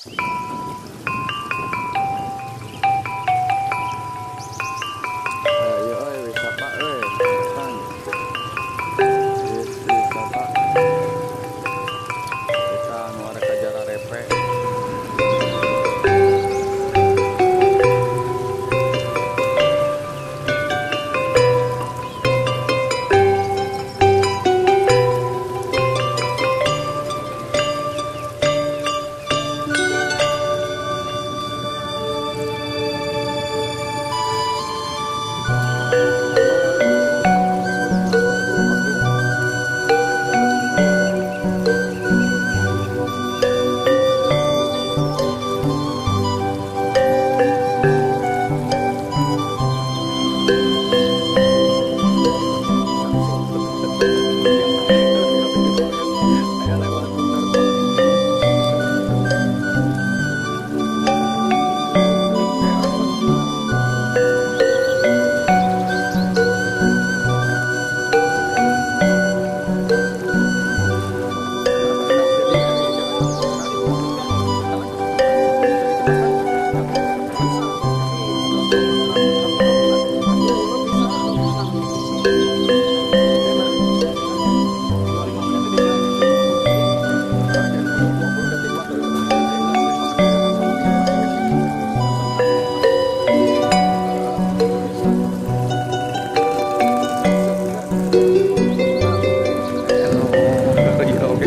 Ayo wisata datang. Wisata kita nuar ke Jara Repe.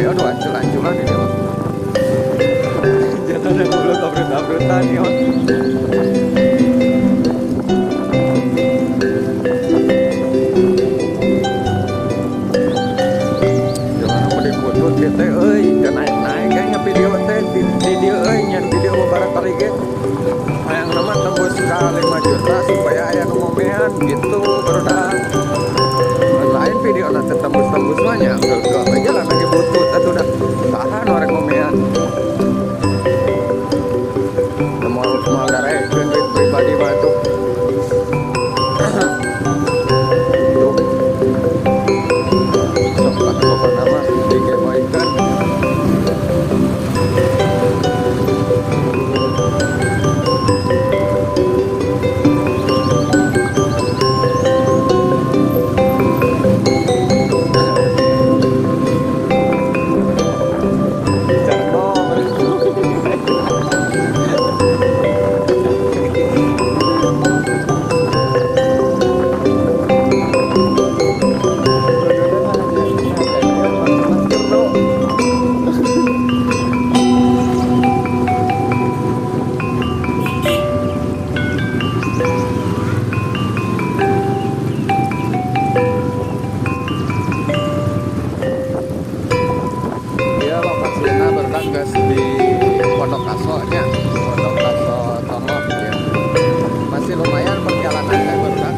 Aduh, ancur-ancuran ini mah. Jangan ada mulut abret-abretan ya. Jangan apa dikutut kita dan naik-naik kayaknya video teh video nyan video beberapa kali gitu. Yang nama tembus sekali 5 juta supaya aya ngomean gitu berudah. Lain video nanti tembus-tembus banyak gak aja lah lagi butut atau udah tahan orang ngomean mau darah duit pribadi mah tuh sok apa nama dikebaikan berdagas di Pondok Kaso nya, Pondok Kaso Tongot ya. Masih lumayan perjalanannya berdak.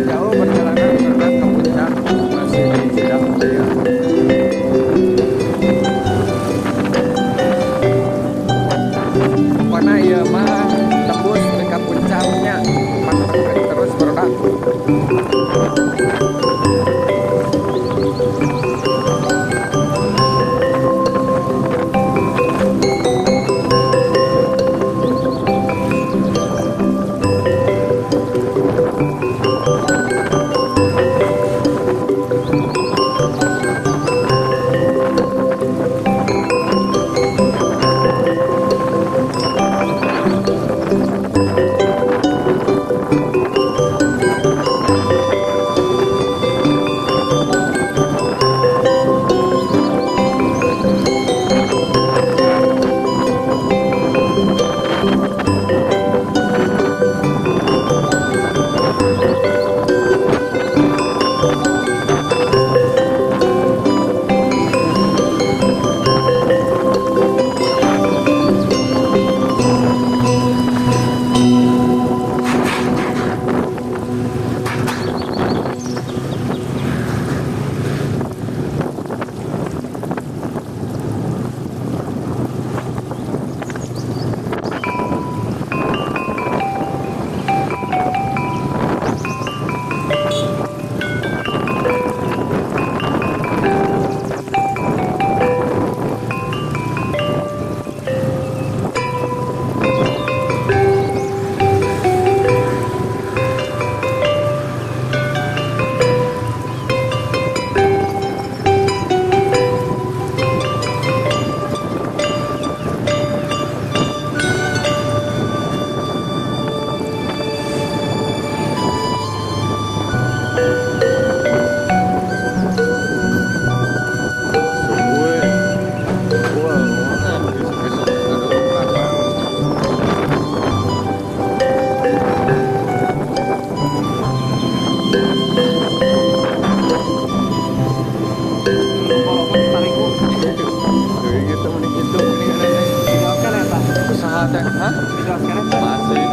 Jauh perjalanan berangkat ke puncak. teh. Hah? Masih.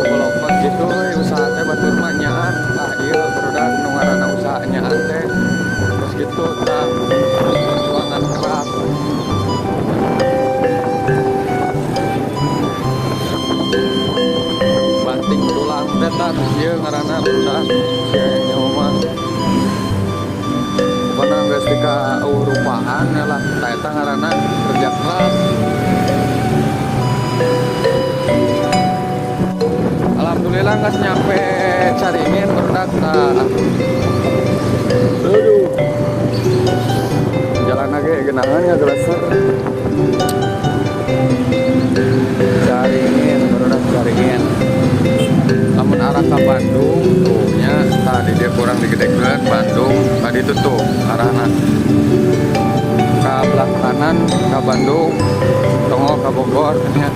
Golongan gitu usaha teh batur manyaan. Tah ieu barudak nu ngaranna usaha nyaan teh. Terus gitu tah perjuangan keras. Banting tulang teh tah ieu ngaranna barudak. Nyawa mah pernah geus tika urupaan lah tah eta ngaranna kerja keras. Alhamdulillah nggak nyampe Caringin berdak tah. Aduh. Jalan lagi genangan ya geleser. Caringin berdak Caringin. Lamun arah ke Bandung tuh nya tadi dia kurang digedekeun Bandung tadi tutup arahna. Ka belah kanan ke Bandung, tonggo ke Bogor nya.